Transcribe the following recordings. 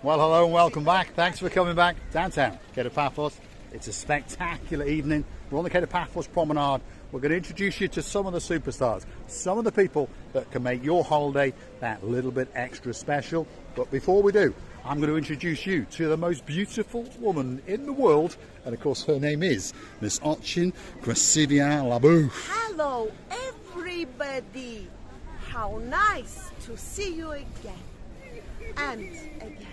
Well, hello and welcome back. Thanks for coming back downtown Kato Paphos. It's a spectacular evening. We're on the Kato Paphos Promenade. We're going to introduce you to some of the superstars, some of the people that can make your holiday that little bit extra special. But before we do, I'm going to introduce you to the most beautiful woman in the world, and of course her name is Miss Ochin Krasivia Labou. Hello everybody, how nice to see you again and again.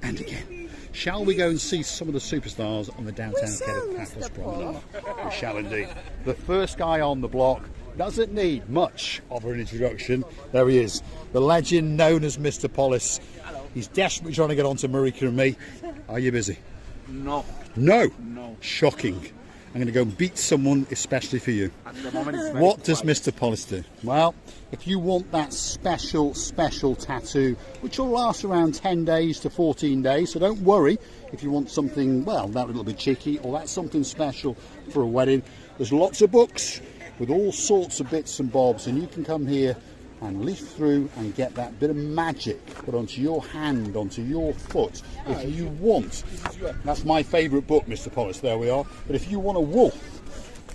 And again, shall we go and see some of the superstars on the downtown Kato Paphos Promenade? We shall indeed. The first guy on the block doesn't need much of an introduction. There he is, the legend known as Mr. Polis. He's desperately trying to get on to Marika and me. Are you busy? No. No? No. Shocking. I'm going to go and beat someone especially for you. At the moment it's very What does quiet. Mr. Polis do? Well, if you want that special tattoo, which will last around 10 days to 14 days, so don't worry if you want something, well, that little bit cheeky, or that's something special for a wedding. There's lots of books with all sorts of bits and bobs, and you can come here and leaf through and get that bit of magic put onto your hand, onto your foot, if you want. That's my favourite book, Mr. Polis, there we are. But if you want a wolf,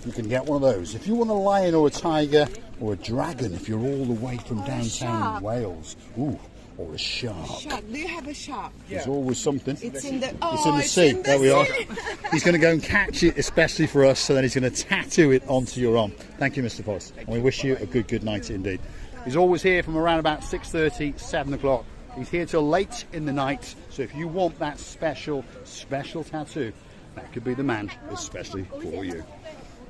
you can get one of those. If you want a lion or a tiger or a dragon, if you're all the way from downtown Wales, ooh, or a shark. Shark, do you have a shark? There's always something. It's in the, It's in the sea. There we are. He's going to go and catch it, especially for us, so then he's going to tattoo it onto your arm. Thank you, Mr. Polis. And we wish you a good night indeed. He's always here from around about 6:30, 7 o'clock. He's here till late in the night. So if you want that special tattoo, that could be the man, especially for you.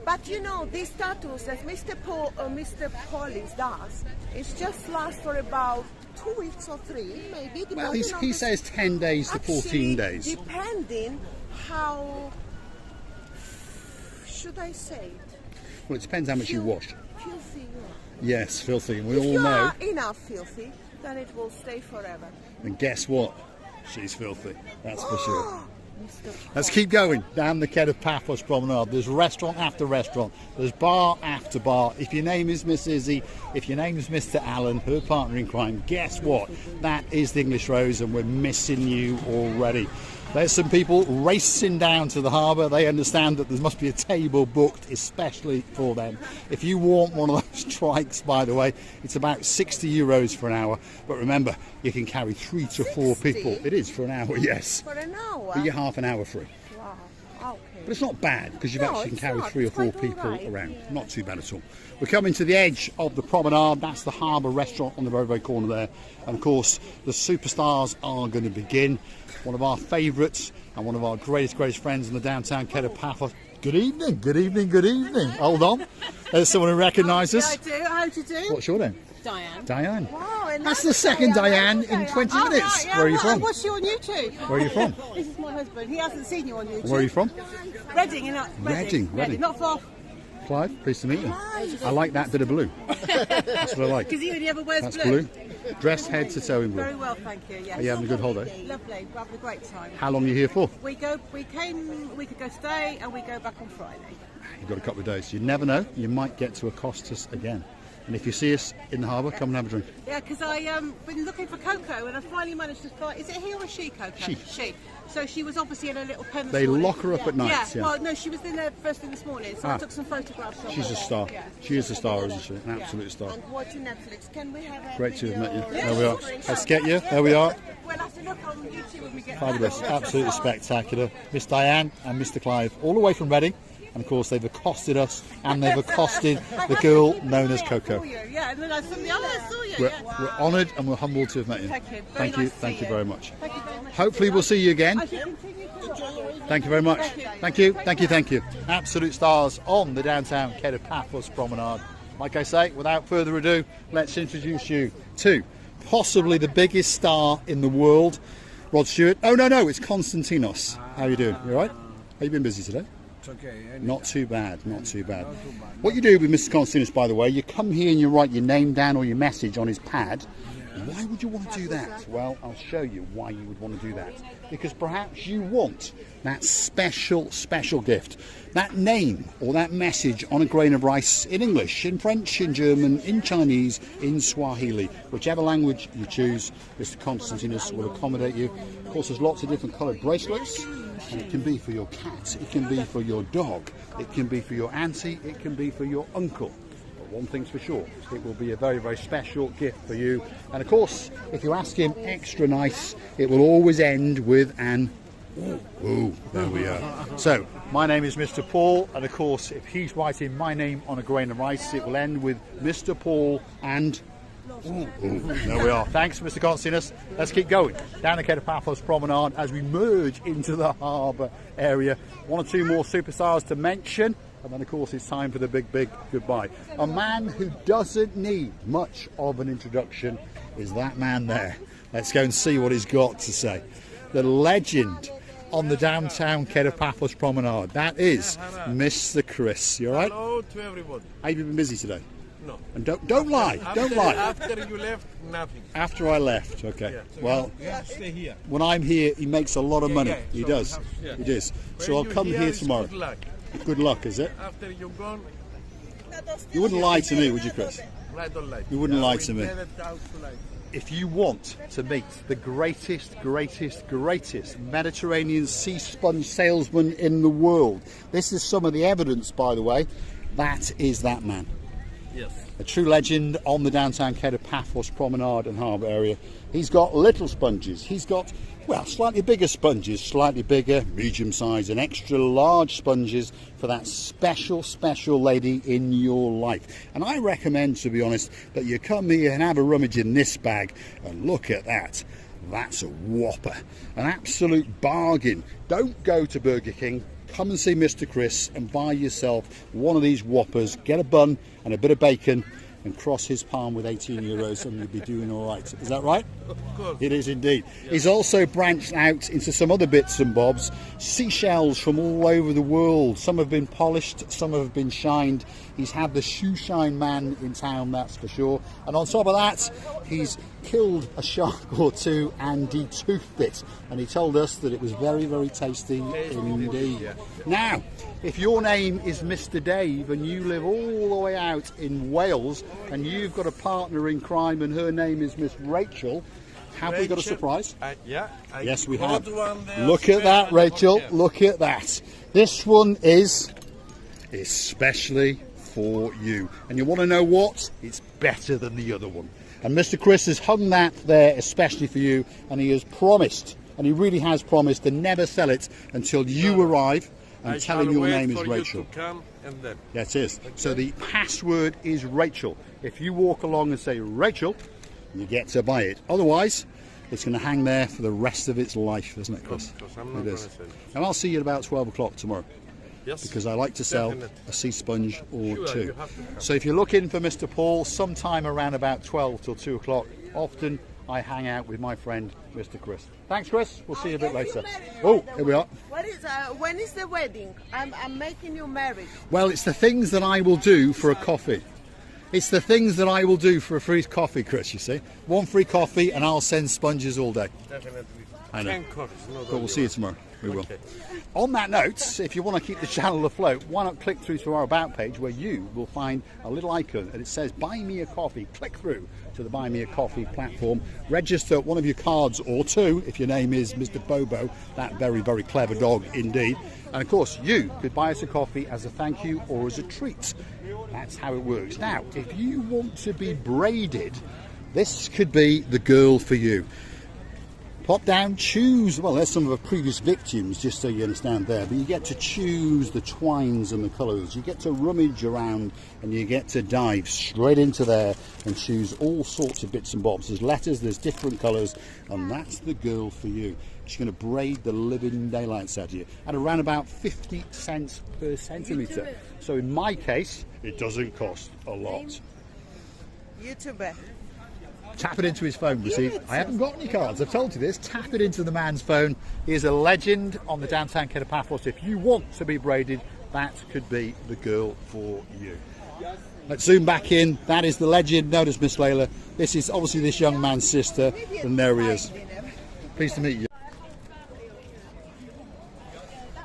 But you know, these tattoos that Mr. Polis does, it just lasts for about 2 weeks or 3, maybe. Well, he says 10 days to 14 days. Depending how, should I say it? Well, it depends how much you wash. Filthy you are. Yes, filthy. We If all you know. are enough filthy, then it will stay forever. And guess what? She's filthy. That's for sure. Mr. Let's keep going down the Kato Paphos Promenade. There's restaurant after restaurant. There's bar after bar. If your name is Miss Izzy, if your name is Mr. Allen, her partner in crime, guess what? That is the English Rose, and we're missing you already. There's some people racing down to the harbour. They understand that there must be a table booked especially for them. If you want one of those trikes, by the way, it's about 60 euros for an hour. But remember, you can carry 3 to 4 people. It is for an hour, yes. For an hour? But you're half an hour free. Wow, okay. But it's not bad because you No, actually can it's carry not. 3 or It's 4 quite people all right, around. yeah. Not too bad at all. We're coming to the edge of the promenade. That's the harbour restaurant on the very corner there. And of course, the superstars are going to begin. One of our favourites and one of our greatest friends in the downtown Kato Paphos. Good evening. Hold on. There's someone who recognises. I do. How do you do? What's your name? Diane. Diane. Wow, and That's the second Diane in 20 minutes. Right, yeah, Where are you I from? watch you on YouTube. Where are you from? This is my husband. He hasn't seen you on YouTube. Where are you from? Reading, Reading. Not far. Clive, pleased to meet you. I like that bit of blue. That's what I like. Because he only ever wears That's blue. blue. Dressed head to toe in blue. Very well, thank you. Yes. Are you having a good holiday? Lovely. We're having a great time. How long are you here for? We could go stay and we go back on Friday. You've got a couple of days. You never know. You might get to accost us again. And if you see us in the harbour, come and have a drink. Yeah, because I've been looking for Coco and I finally managed to find. Is it he or a she, Coco? She. She. So she was obviously in a little pen. They lock her up at night. Yeah. Yeah. Well, no, she was in there first thing this morning, so I took some photographs of her. She's a star. Yeah. She is a star, isn't she? An absolute star. And watching Netflix. Can we have a Great to have met you. video? There we are. Let's get you. There we are. We'll have to look on YouTube when we get Fabulous. back. Absolutely spectacular. Miss Diane and Mr. Clive, all the way from Reading. And of course, they've accosted us and they've accosted the girl known as Coco. Yeah, and then I saw you. We're Yeah. honoured and we're humbled to have met you. Thank you. Thank you. Nice to Thank see you very much. Thank you very much. Hopefully, we'll see you again. I should continue to Thank you very much. Thank you. Absolute stars on the downtown Kato Paphos Promenade. Like I say, without further ado, let's introduce you to possibly the biggest star in the world, Rod Stewart. Oh, no, it's Konstantinos. How are you doing? You all right? Have you been busy today? It's okay. Not too bad. What you do with Mr. Konstantinos, by the way, you come here and you write your name down or your message on his pad, Why would you want to do that? Well, I'll show you why you would want to do that. Because perhaps you want that special, special gift. That name or that message on a grain of rice in English, in French, in German, in Chinese, in Swahili. Whichever language you choose, Mr. Constantinos will accommodate you. Of course, there's lots of different coloured bracelets. And it can be for your cat, it can be for your dog, it can be for your auntie, it can be for your uncle. But one thing's for sure, it will be a very, very special gift for you. And of course, if you ask him extra nice, it will always end with an ooh, there we are. So, my name is Mr. Paul, and of course, if he's writing my name on a grain of rice, it will end with Mr. Paul and ooh, there we are. Thanks, Mr. Constantinos. Let's keep going down the Kato Paphos Promenade as we merge into the harbour area. One or two more superstars to mention, and then of course it's time for the big, big goodbye. A man who doesn't need much of an introduction is that man there. Let's go and see what he's got to say. The legend on the downtown Kato Paphos Promenade. That is Mr. Chris. You all right? Hello to everybody. Have you been busy today? No. And don't lie. Don't lie. After you left, nothing. After I left, okay. Yeah. So well, you have to stay here. when I'm here, he makes a lot of money. yeah, He so does. yeah. He does. So When I'll you come here it's tomorrow. Good luck. Good luck, is it? After you're gone, You wouldn't lie to me, would you, Chris? I don't like. You wouldn't lie to We me. never talk to lie. If you want to meet the greatest Mediterranean sea sponge salesman in the world, this is some of the evidence, by the way. That is that man. Yes. A true legend on the downtown Kato Paphos Promenade and Harbour area. He's got little sponges. He's got, well, slightly bigger sponges, slightly bigger, medium size, and extra large sponges for that special, special lady in your life. And I recommend, to be honest, that you come here and have a rummage in this bag and look at that. That's a whopper, an absolute bargain. Don't go to Burger King. Come and see Mr. Chris and buy yourself one of these whoppers, get a bun and a bit of bacon and cross his palm with 18 euros and you'll be doing all right. Is that right? Of course. It is indeed. Yeah. He's also branched out into some other bits and bobs. Seashells from all over the world. Some have been polished, some have been shined. He's had the shoe shine man in town, that's for sure. And on top of that, he's killed a shark or two and de-toothed it. And he told us that it was very, very tasty indeed. Yeah. Now, if your name is Mr. Dave and you live all the way out in Wales and you've got a partner in crime and her name is Miss Rachel, have we got a surprise? Yeah. Yes, we got have. one there. Look at that, Rachel. Yeah. Look at that. This one is especially for you. And you want to know what? It's better than the other one. And Mr. Chris has hung that there especially for you, and he has promised, and he really has promised, to never sell it until you arrive and tell him your name is Rachel. You to come and then. That is. Okay. So the password is Rachel. If you walk along and say Rachel, you get to buy it. Otherwise, it's going to hang there for the rest of its life, isn't it, Chris? I'm not It is. gonna sell it. And I'll see you at about 12 o'clock tomorrow. Yes. Because I like to sell Definitely. a sea sponge or Sure, two. you have to come. So if you're looking for Mr. Paul, sometime around about 12 till 2 o'clock, often I hang out with my friend Mr. Chris. Thanks, Chris. We'll see you a bit later. Oh, here we are. When is the wedding? I'm making you married. Well, it's the things that I will do for a coffee. It's the things that I will do for a free coffee, Chris, you see. One free coffee and I'll send sponges all day. Definitely. I know. 10 coffees. No, But we'll see you tomorrow. We will. Okay. On that note, if you want to keep the channel afloat, why not click through to our About page where you will find a little icon and it says Buy Me a Coffee. Click through to the Buy Me a Coffee platform. Register one of your cards or two if your name is Mr. Bobo, that very, very clever dog indeed. And of course, you could buy us a coffee as a thank you or as a treat. That's how it works. Now, if you want to be braided, this could be the girl for you. Pop down, choose, well, there's some of the previous victims, just so you understand there, but you get to choose the twines and the colours. You get to rummage around and you get to dive straight into there and choose all sorts of bits and bobs. There's letters, there's different colours, and that's the girl for you. She's going to braid the living daylights out of you at around about 50 cents per centimetre. So in my case, it doesn't cost a lot. YouTuber. Tap it into his phone, you see. I haven't got any cards, I've told you this. Tap it into the man's phone. He is a legend on the downtown Kato Paphos. If you want to be braided, that could be the girl for you. Let's zoom back in. That is the legend known as Miss Layla. This is obviously this young man's sister, and there he is. Pleased to meet you.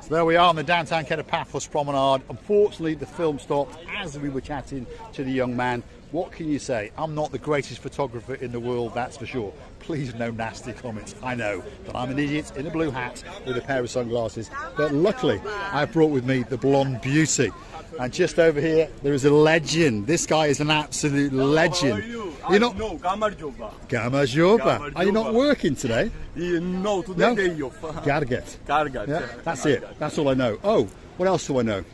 So there we are on the downtown Kato Paphos Promenade. Unfortunately, the film stopped as we were chatting to the young man. What can you say? I'm not the greatest photographer in the world, that's for sure. Please, no nasty comments. I know that I'm an idiot in a blue hat with a pair of sunglasses. But luckily, I brought with me the blonde beauty. And just over here, there is a legend. This guy is an absolute legend. You're not... No, Gamarjoba. Gamarjoba. Are you not working today? No, today No? day off. Garget. Kargat. Yeah, that's it. That's all I know. Oh, what else do I know?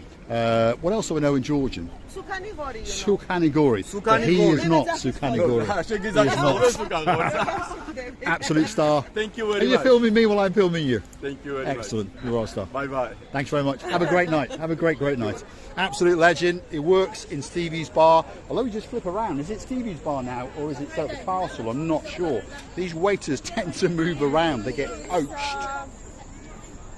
What else do I know in Georgian? Sukanigori, Sukanigori. But he is not Sukanigori. He is not. Absolute star. Thank you very Are you much. filming me while I'm filming you? Thank you very Excellent. You're a star. much. Bye bye. Thanks very much. Have a great night. Have a great night. Absolute legend. He works in Stevie's bar. Although we just flip around, is it Stevie's bar now or is it still at the castle? I'm not sure. These waiters tend to move around. They get poached.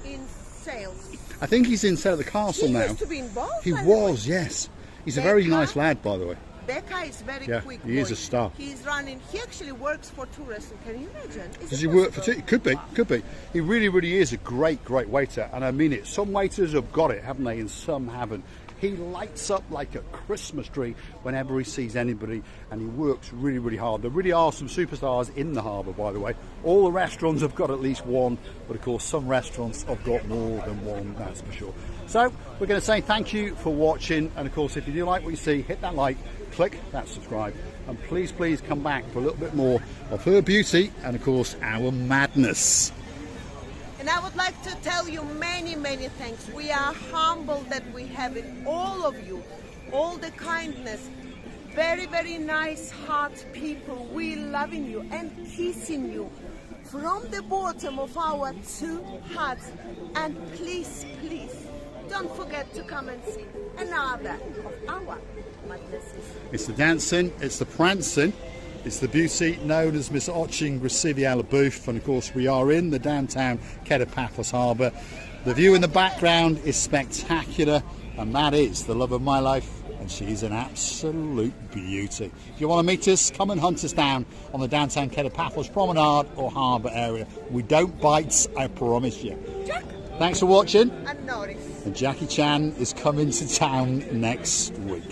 in sales. I think he's in at the castle He now. used to be in both. He by the way. was, yes. He's a very Becca? nice lad, by the way. Becca is very Yeah, quick. he is boy. a star. He's running. He actually works for tourists. Can you imagine? Is Does it he work for possible? Could be, could be. He really is a great waiter, and I mean it. Some waiters have got it, haven't they, and some haven't. He lights up like a Christmas tree whenever he sees anybody, and he works really hard. There really are some superstars in the harbour, by the way. All the restaurants have got at least one, but of course some restaurants have got more than one, that's for sure. So we're going to say thank you for watching, and of course if you do like what you see, hit that like, click that subscribe, and please come back for a little bit more of her beauty and of course our madness. And I would like to tell you many thanks. We are humbled that we have it, all of you, all the kindness, very nice heart people. We loving you and kissing you from the bottom of our two hearts. And please, don't forget to come and see another of our madnesses. It's the dancing, it's the prancing, it's the beauty known as Miss Oching Resiviala Booth, and of course we are in the downtown Kato Paphos Harbour. The view in the background is spectacular, and that is the love of my life, and she's an absolute beauty. If you want to meet us, come and hunt us down on the downtown Kato Paphos Promenade or Harbour area. We don't bite, I promise you. Jack Thanks for watching, and Norris. and Jackie Chan is coming to town next week.